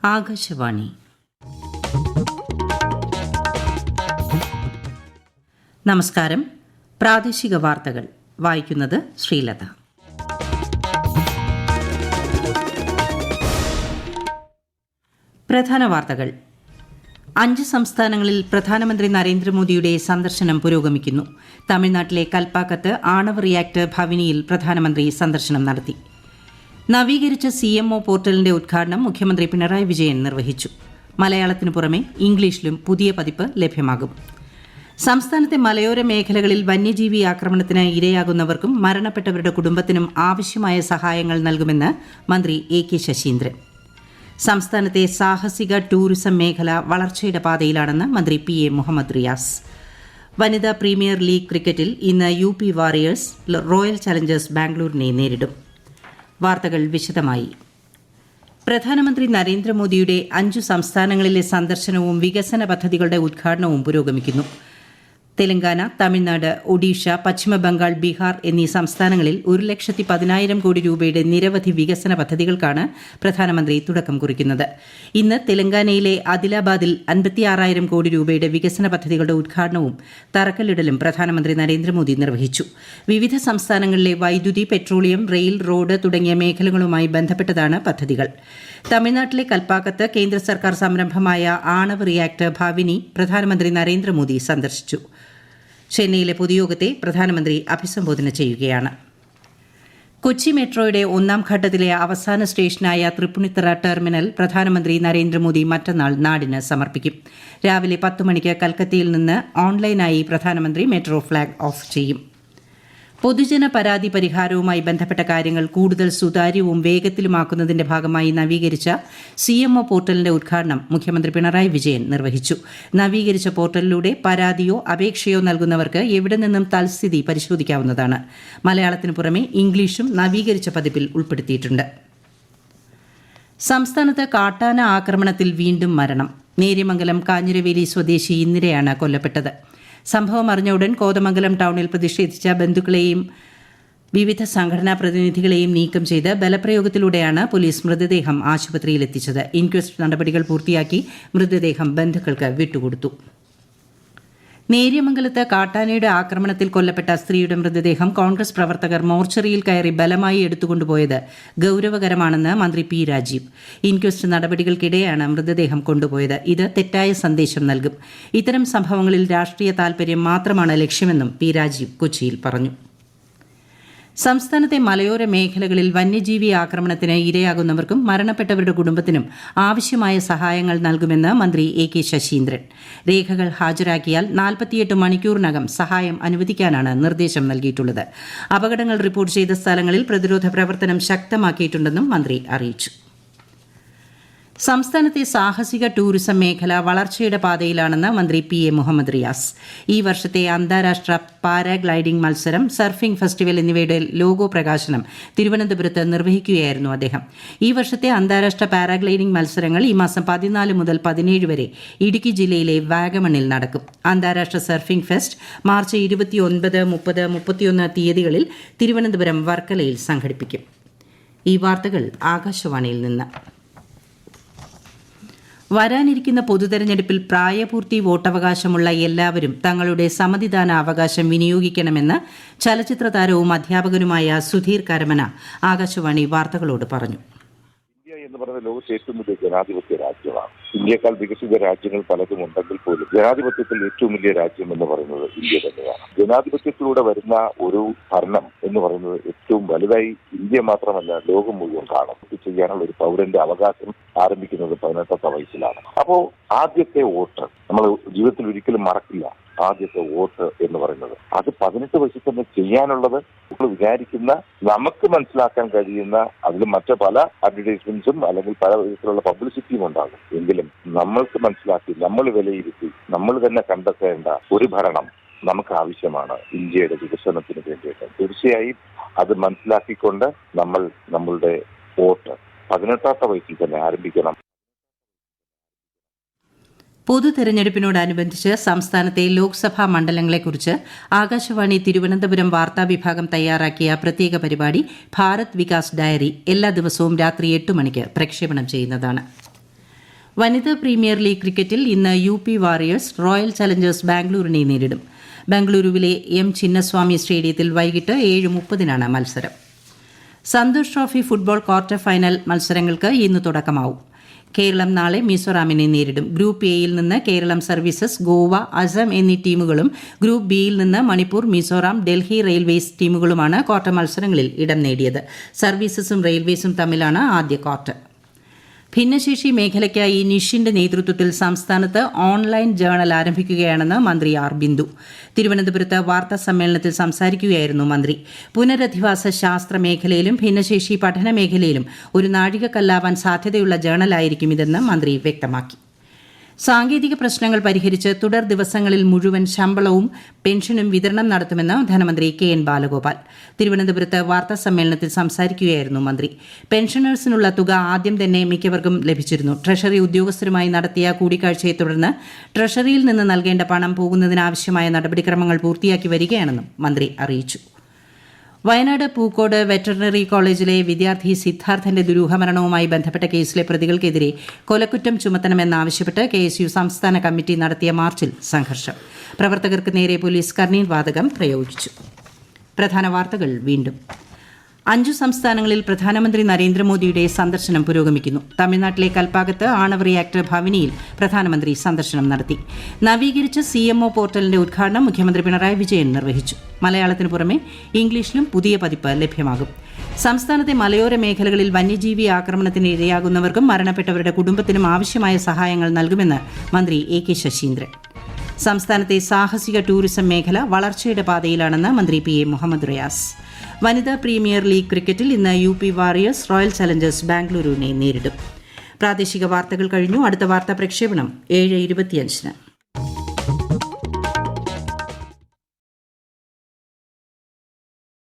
ആകാശവാണി. നമസ്കാരം. പ്രാദേശിക വാർത്തകൾ വായിക്കുന്നത് ശ്രീലത. പ്രധാന വാർത്തകൾ. 5 സംസ്ഥാനങ്ങളിൽ പ്രധാനമന്ത്രി നരേന്ദ്രമോദിയുടെ സന്ദർശനം പുരോഗമിക്കുന്നു. തമിഴ്നാട്ടിലെ കൽപ്പാക്കത്ത് ആണവ റിയാക്ടർ ഭവിനിയിൽ പ്രധാനമന്ത്രി സന്ദർശനം നടത്തി. നവീകരിച്ച CMO പോർട്ടലിന്റെ ഉദ്ഘാടനം മുഖ്യമന്ത്രി പിണറായി വിജയൻ നിർവഹിച്ചു. മലയാളത്തിനു പുറമെ ഇംഗ്ലീഷിലും പുതിയ പതിപ്പ് ലഭ്യമാകും. സംസ്ഥാനത്തെ മലയോര മേഖലകളിൽ വന്യജീവി ആക്രമണത്തിന് ഇരയാകുന്നവർക്കും മരണപ്പെട്ടവരുടെ കുടുംബത്തിനും ആവശ്യമായ സഹായങ്ങൾ നൽകുമെന്ന് മന്ത്രി AK ശശീന്ദ്രൻ. സംസ്ഥാനത്തെ സാഹസിക ടൂറിസം മേഖല വളർച്ചയുടെ പാതയിലാണെന്ന് മന്ത്രി PA മുഹമ്മദ് റിയാസ്. വനിതാ പ്രീമിയർ ലീഗ് ക്രിക്കറ്റിൽ ഇന്ന് UP വാറിയേഴ്സ് റോയൽ ചലഞ്ചേഴ്സ് ബാംഗ്ലൂരിനെ നേരിടും. വാർത്തകൾ വിശദമായി. പ്രധാനമന്ത്രി നരേന്ദ്രമോദിയുടെ 5 സംസ്ഥാനങ്ങളിലെ സന്ദർശനവും വികസന പദ്ധതികളുടെ ഉദ്ഘാടനവും പുരോഗമിക്കുന്നു. തെലങ്കാന, തമിഴ്നാട്, ഒഡീഷ, പശ്ചിമബംഗാൾ, ബീഹാർ എന്നീ സംസ്ഥാനങ്ങളിൽ 1,10,000 കോടി രൂപയുടെ നിരവധി വികസന പദ്ധതികൾക്കാണ് പ്രധാനമന്ത്രി തുടക്കം കുറിക്കുന്നത്. ഇന്ന് തെലങ്കാനയിലെ ആദിലാബാദിൽ 56,000 കോടി രൂപയുടെ വികസന പദ്ധതികളുടെ ഉദ്ഘാടനവും തറക്കല്ലിടലും പ്രധാനമന്ത്രി നരേന്ദ്രമോദി നിർവഹിച്ചു. വിവിധ സംസ്ഥാനങ്ങളിലെ വൈദ്യുതി, പെട്രോളിയം, റെയിൽ, റോഡ് തുടങ്ങിയ മേഖലകളുമായി ബന്ധപ്പെട്ടതാണ് പദ്ധതികൾ. തമിഴ്നാട്ടിലെ കൽപ്പാക്കത്ത് കേന്ദ്ര സർക്കാർ സംരംഭമായ ആണവ റിയാക്ടർ ഭവിനി പ്രധാനമന്ത്രി നരേന്ദ്രമോദി സന്ദർശിച്ചു. ചെന്നൈയിലെ പൊതുയോഗത്തെ പ്രധാനമന്ത്രി അഭിസംബോധന ചെയ്യുകയാണ്. കൊച്ചി മെട്രോയുടെ 1ാം ഘട്ടത്തിലെ അവസാന സ്റ്റേഷനായ തൃപ്പൂണിത്തുറ ടെർമിനൽ പ്രധാനമന്ത്രി നരേന്ദ്രമോദി മറ്റന്നാൾ നാടിന് സമർപ്പിക്കും. രാവിലെ 10 മണിക്ക് കൽക്കത്തയിൽ നിന്ന് ഓൺലൈനായി പ്രധാനമന്ത്രി മെട്രോ ഫ്ളാഗ് ഓഫ് ചെയ്യും. പൊതുജന പരാതി പരിഹാരവുമായി ബന്ധപ്പെട്ട കാര്യങ്ങൾ കൂടുതൽ സുതാര്യവും വേഗത്തിലുമാക്കുന്നതിന്റെ ഭാഗമായി നവീകരിച്ച CMO പോർട്ടലിന്റെ ഉദ്ഘാടനം മുഖ്യമന്ത്രി പിണറായി വിജയൻ നിർവഹിച്ചു. നവീകരിച്ച പോർട്ടലിലൂടെ പരാതിയോ അപേക്ഷയോ നൽകുന്നവർക്ക് എവിടെ നിന്നും തൽസ്ഥിതി പരിശോധിക്കാവുന്നതാണ്. മലയാളത്തിനു പുറമെ ഇംഗ്ലീഷും നവീകരിച്ച പതിപ്പിൽ ഉൾപ്പെടുത്തിയിട്ടുണ്ട്. സംസ്ഥാനത്ത് കാട്ടാന ആക്രമണത്തിൽ വീണ്ടും മരണം. നേര്യമംഗലം കാഞ്ഞിരവേലി സ്വദേശി ഇന്ദിരയാണ് കൊല്ലപ്പെട്ടത്. സംഭവം അറിഞ്ഞ ഉടൻ കോതമംഗലം ടൌണിൽ പ്രതിഷേധിച്ച ബന്ധുക്കളെയും വിവിധ സംഘടനാ പ്രതിനിധികളെയും നീക്കം ചെയ്ത് ബലപ്രയോഗത്തിലൂടെയാണ് പോലീസ് മൃതദേഹം ആശുപത്രിയിലെത്തിച്ചത്. ഇൻക്വസ്റ്റ് നടപടികൾ പൂർത്തിയാക്കി മൃതദേഹം ബന്ധുക്കൾക്ക് വിട്ടുകൊടുത്തു. നേര്യമംഗലത്ത് കാട്ടാനയുടെ ആക്രമണത്തിൽ കൊല്ലപ്പെട്ട സ്ത്രീയുടെ മൃതദേഹം കോൺഗ്രസ് പ്രവർത്തകർ മോർച്ചറിയിൽ കയറി ബലമായി എടുത്തുകൊണ്ടുപോയത് ഗൌരവകരമാണെന്ന് മന്ത്രി P രാജീവ്. ഇൻക്വസ്റ്റ് നടപടികൾക്കിടെയാണ് മൃതദേഹം കൊണ്ടുപോയത്. ഇത് തെറ്റായ സന്ദേശം നൽകും. ഇത്തരം സംഭവങ്ങളിൽ രാഷ്ട്രീയ താൽപര്യം മാത്രമാണ് ലക്ഷ്യമെന്നും P രാജീവ് കൊച്ചിയിൽ പറഞ്ഞു. സംസ്ഥാനത്തെ മലയോര മേഖലകളിൽ വന്യജീവി ആക്രമണത്തിന് ഇരയാകുന്നവർക്കും മരണപ്പെട്ടവരുടെ കുടുംബത്തിനും ആവശ്യമായ സഹായങ്ങൾ നൽകുമെന്ന് മന്ത്രി AK ശശീന്ദ്രൻ. രേഖകൾ ഹാജരാക്കിയാൽ 48 മണിക്കൂറിനകം സഹായം അനുവദിക്കാനാണ് നിർദ്ദേശം നൽകിയിട്ടുള്ളത്. അപകടങ്ങൾ റിപ്പോർട്ട് ചെയ്ത സ്ഥലങ്ങളിൽ പ്രതിരോധ പ്രവർത്തനം ശക്തമാക്കിയിട്ടുണ്ടെന്നും മന്ത്രി അറിയിച്ചു. സംസ്ഥാനത്തെ സാഹസിക ടൂറിസം മേഖല വളർച്ചയുടെ പാതയിലാണെന്ന് മന്ത്രി PA മുഹമ്മദ് റിയാസ്. ഈ വർഷത്തെ അന്താരാഷ്ട്ര പാരാഗ്ലൈഡിംഗ് മത്സരം, സർഫിംഗ് ഫെസ്റ്റിവൽ എന്നിവയുടെ ലോഗോ പ്രകാശനം തിരുവനന്തപുരത്ത് നിർവഹിക്കുകയായിരുന്നു അദ്ദേഹം. ഈ വർഷത്തെ അന്താരാഷ്ട്ര പാരാഗ്ലൈഡിംഗ് മത്സരങ്ങൾ ഈ മാസം 14 മുതൽ 17 വരെ ഇടുക്കി ജില്ലയിലെ വാഗമണിൽ നടക്കും. അന്താരാഷ്ട്ര സർഫിംഗ് ഫെസ്റ്റ് മാർച്ച് 29, 30, 31 തീയതികളിൽ തിരുവനന്തപുരം വർക്കലയിൽ സംഘടിപ്പിക്കും. ഈ വാർത്തകൾ ആകാശവാണിയിൽ നിന്ന്. വരാനിരിക്കുന്ന പൊതുതെരഞ്ഞെടുപ്പിൽ പ്രായപൂർത്തി വോട്ടവകാശമുള്ള എല്ലാവരും തങ്ങളുടെ സമ്മതിദാന അവകാശം വിനിയോഗിക്കണമെന്ന് ചലച്ചിത്ര താരവും അധ്യാപകനുമായ സുധീർ കരമന ആകാശവാണി വാർത്തകളോട് പറഞ്ഞു. ഇന്ത്യ എന്ന് പറയുന്ന ലോകത്തെ ഏറ്റവും വലിയ ജനാധിപത്യ രാജ്യമാണ്. ഇന്ത്യയേക്കാൾ വികസിത രാജ്യങ്ങൾ പലതും ഉണ്ടെങ്കിൽ പോലും ജനാധിപത്യത്തിൽ ഏറ്റവും വലിയ രാജ്യം എന്ന് പറയുന്നത് ഇന്ത്യ തന്നെയാണ്. ജനാധിപത്യത്തിലൂടെ വരുന്ന ഒരു ഭരണം എന്ന് പറയുന്നത് ഏറ്റവും വലുതായി ഇന്ത്യ മാത്രമല്ല ലോകം മുഴുവൻ കാണും. ചെയ്യാനുള്ള ഒരു പൗരന്റെ അവകാശം ആരംഭിക്കുന്നത് 18ാമത്തെ വയസ്സിലാണ്. അപ്പോ ആദ്യത്തെ വോട്ട് നമ്മൾ ജീവിതത്തിൽ ഒരിക്കലും മറക്കില്ല. ആദ്യത്തെ വോട്ട് എന്ന് പറയുന്നത് അത് 18 വയസ്സിൽ തന്നെ ചെയ്യാനുള്ളത് നമ്മൾ വിചാരിക്കുന്ന, നമുക്ക് മനസ്സിലാക്കാൻ കഴിയുന്ന, അതിൽ മറ്റു പല അഡ്വർടൈസ്മെന്റ്സും അല്ലെങ്കിൽ പല വിധത്തിലുള്ള പബ്ലിസിറ്റിയും ഉണ്ടാകും. എങ്കിലും നമ്മൾക്ക് മനസ്സിലാക്കി, നമ്മൾ വിലയിരുത്തി, നമ്മൾ തന്നെ കണ്ടെത്തേണ്ട ഒരു ഭരണം നമുക്ക് ആവശ്യമാണ് ഇന്ത്യയുടെ വികസനത്തിന് വേണ്ടിയിട്ട്. തീർച്ചയായും അത് മനസ്സിലാക്കിക്കൊണ്ട് നമ്മൾ നമ്മളുടെ വോട്ട് 18ാമത്തെ വയസ്സിൽ തന്നെ ആരംഭിക്കണം. പൊതു തെരഞ്ഞെടുപ്പിനോടനുബന്ധിച്ച് സംസ്ഥാനത്തെ ലോക്സഭാ മണ്ഡലങ്ങളെക്കുറിച്ച് ആകാശവാണി തിരുവനന്തപുരം വാർത്താവിഭാഗം തയ്യാറാക്കിയ പ്രത്യേക പരിപാടി ഭാരത് വികാസ് ഡയറി എല്ലാ ദിവസവും രാത്രി 8 മണിക്ക് പ്രക്ഷേപണം ചെയ്യുന്നതാണ്. വനിതാ പ്രീമിയർ ലീഗ് ക്രിക്കറ്റിൽ ഇന്ന് UP വാറിയേഴ്സ് റോയൽ ചലഞ്ചേഴ്സ് ബാംഗ്ലൂരിനെ നേരിടും. ബംഗളൂരുവിലെ M. ചിന്നസ്വാമി സ്റ്റേഡിയത്തിൽ വൈകിട്ട് 7:30-നാണ് മത്സരം. Santosh Trophy football quarter final മത്സരങ്ങൾക്ക് ഇന്ന് തുടക്കമാവും. കേരളം നാളെ മിസോറാമിനെ നേരിടും. ഗ്രൂപ്പ് എയിൽ നിന്ന് കേരളം സർവീസസ്, ഗോവ, അസം എന്നീ ടീമുകളും ഗ്രൂപ്പ് ബിയിൽ നിന്ന് മണിപ്പൂർ, മിസോറാം, ഡൽഹി റെയിൽവേസ് ടീമുകളുമാണ് ക്വാർട്ടർ മത്സരങ്ങളിൽ ഇടം നേടിയത്. സർവീസസും റെയിൽവേസും തമ്മിലാണ് ആദ്യ ക്വാർട്ടർ. ഭിന്നശേഷി മേഖലയ്ക്കായി നിഷിന്റെ നേതൃത്വത്തിൽ സംസ്ഥാനത്ത് ഓൺലൈൻ ജേണൽ ആരംഭിക്കുകയാണെന്ന് മന്ത്രി ആർ. ബിന്ദു. തിരുവനന്തപുരത്ത് വാർത്താ സമ്മേളനത്തിൽ സംസാരിക്കുകയായിരുന്നു മന്ത്രി. പുനരധിവാസ ശാസ്ത്ര മേഖലയിലും ഭിന്നശേഷി പഠന മേഖലയിലും ഒരു നാഴികക്കല്ലാവാൻ സാധ്യതയുള്ള ജേണലായിരിക്കും ഇതെന്ന് മന്ത്രി വ്യക്തമാക്കി. സാങ്കേതിക പ്രശ്നങ്ങൾ പരിഹരിച്ച് തുടർ ദിവസങ്ങളിൽ മുഴുവൻ ശമ്പളവും പെൻഷനും വിതരണം നടത്തുമെന്ന് ധനമന്ത്രി KN ബാലഗോപാൽ. തിരുവനന്തപുരത്ത് വാർത്താ സമ്മേളനത്തിൽ സംസാരിക്കുകയായിരുന്നു മന്ത്രി. പെൻഷനേഴ്സിനുള്ള തുക ആദ്യം തന്നെ മിക്കവർക്കും ലഭിച്ചിരുന്നു. ട്രഷറി ഉദ്യോഗസ്ഥരുമായി നടത്തിയ കൂടിക്കാഴ്ചയെ തുടർന്ന് ട്രഷറിയിൽ നിന്ന് നൽകേണ്ട പണം പോകുന്നതിനാവശ്യമായ നടപടിക്രമങ്ങൾ പൂർത്തിയാക്കി വരികയാണെന്നും മന്ത്രി അറിയിച്ചു. വയനാട് പൂക്കോട് വെറ്ററിനറി കോളേജിലെ വിദ്യാർത്ഥി സിദ്ധാർത്ഥന്റെ ദുരൂഹമരണവുമായി ബന്ധപ്പെട്ട കേസിലെ പ്രതികൾക്കെതിരെ കൊലക്കുറ്റം ചുമത്തണമെന്നാവശ്യപ്പെട്ട് KSU സംസ്ഥാന കമ്മിറ്റി നടത്തിയ മാർച്ചിൽ സംഘർഷം. പ്രവർത്തകർക്ക് നേരെ പോലീസ് കർണീൽ വാതകം പ്രയോഗിച്ചു. പ്രധാന വാർത്തകൾ വീണ്ടും. 5 സംസ്ഥാനങ്ങളിൽ പ്രധാനമന്ത്രി നരേന്ദ്രമോദിയുടെ സന്ദർശനം പുരോഗമിക്കുന്നു. തമിഴ്നാട്ടിലെ കൽപ്പാക്കത്ത് ആണവ റിയാക്ടർ ഭവിനിയിൽ പ്രധാനമന്ത്രി സന്ദർശനം നടത്തി. നവീകരിച്ച CMO പോർട്ടലിന്റെ ഉദ്ഘാടനം മുഖ്യമന്ത്രി പിണറായി വിജയൻ നിർവഹിച്ചു. മലയാളത്തിനു പുറമെ ഇംഗ്ലീഷിലും പുതിയ പതിപ്പ് ലഭ്യമാകും. സംസ്ഥാനത്തെ മലയോര മേഖലകളിൽ വന്യജീവി ആക്രമണത്തിന് ഇരയാകുന്നവർക്കും മരണപ്പെട്ടവരുടെ കുടുംബത്തിനും ആവശ്യമായ സഹായങ്ങൾ നൽകുമെന്ന് മന്ത്രി AK ശശീന്ദ്രൻ. സംസ്ഥാനത്തെ സാഹസിക ടൂറിസം മേഖല വളർച്ചയുടെ പാതയിലാണെന്ന് മന്ത്രി PA മുഹമ്മദ് റിയാസ്. വനിതാ പ്രീമിയർ ലീഗ് ക്രിക്കറ്റിൽ ഇന്ന് UP വാറിയേഴ്സ് റോയൽ ചലഞ്ചേഴ്സ് ബാംഗ്ലൂരിനെ നേരിടും. പ്രാദേശിക വാർത്തകൾ കഴിഞ്ഞു. അടുത്ത വാർത്താ പ്രക്ഷേപണം 7:25-ന്.